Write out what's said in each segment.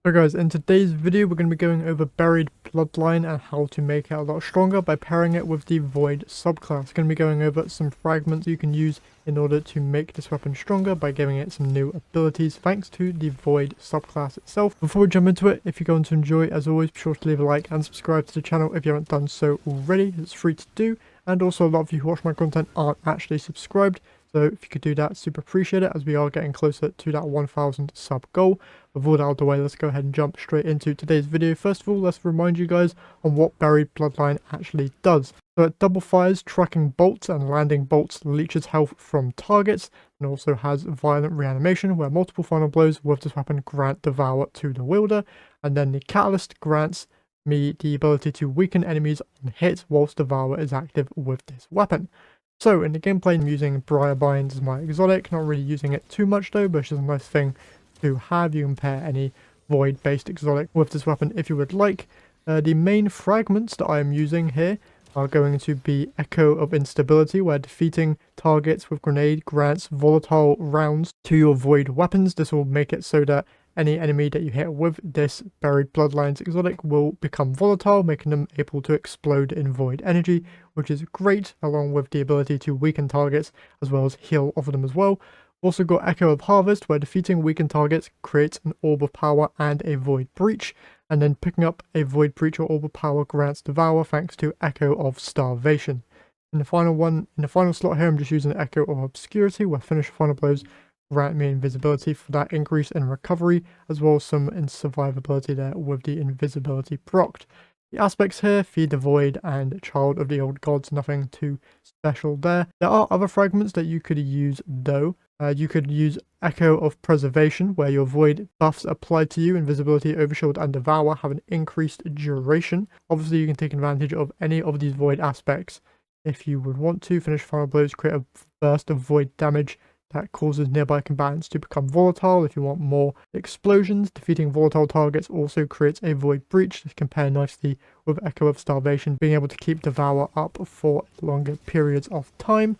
So guys, in today's video we're going to be going over Buried Bloodline and how to make it a lot stronger by pairing it with the Void subclass. Going to be going over some fragments you can use in order to make this weapon stronger by giving it some new abilities thanks to the Void subclass itself. Before we jump into it, if you're going to enjoy, as always, be sure to leave a like and subscribe to the channel if you haven't done so already. It's free to do, and also a lot of you who watch my content aren't actually subscribed. So if you could do that, super appreciate it, as we are getting closer to that 1000 sub goal. With all that out of the way, let's go ahead and jump straight into today's video. First of all, let's remind you guys on what Buried Bloodline actually does. So it double fires tracking bolts and landing bolts, leeches health from targets, and also has violent reanimation, where multiple final blows with this weapon grant devour to the wielder. And then the catalyst grants me the ability to weaken enemies on hit whilst devour is active with this weapon. So in the gameplay, I'm using Briarbind as my exotic, not really using it too much though, but it's just a nice thing to have. You can pair any void based exotic with this weapon if you would like. The main fragments that I am using here are going to be Echo of Instability, where defeating targets with grenade grants volatile rounds to your void weapons. This will make it so that any enemy that you hit with this Buried Bloodlines exotic will become volatile, making them able to explode in void energy, which is great, along with the ability to weaken targets as well as heal off of them as well. Also got Echo of Harvest, where defeating weakened targets creates an Orb of Power and a Void Breach, and then picking up a Void Breach or Orb of Power grants Devour thanks to Echo of Starvation. In the final slot here, I'm just using Echo of Obscurity, where finish final blows grant me invisibility for that increase in recovery, as well as some in survivability there with the invisibility procced. The aspects here, Feed the Void and Child of the Old Gods, nothing too special there. There are other fragments that you could use though. You could use Echo of Preservation, where your void buffs applied to you, Invisibility, Overshield, and Devour have an increased duration. Obviously, you can take advantage of any of these void aspects if you would want to. Finish final blows, create a burst of void damage that causes nearby combatants to become volatile. If you want more explosions, defeating volatile targets also creates a void breach. This can pair nicely with Echo of Starvation, being able to keep Devour up for longer periods of time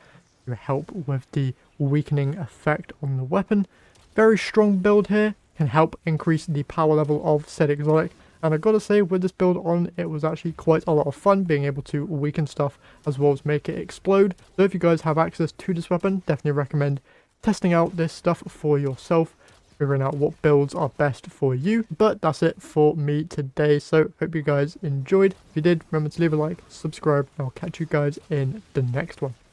to help with the weakening effect on the weapon. Very strong build here, can help increase the power level of said exotic. And I gotta say, with this build on, it was actually quite a lot of fun being able to weaken stuff as well as make it explode. So if you guys have access to this weapon, definitely recommend testing out this stuff for yourself, figuring out what builds are best for you. But that's it for me today, so hope you guys enjoyed. If you did, remember to leave a like, subscribe, and I'll catch you guys in the next one.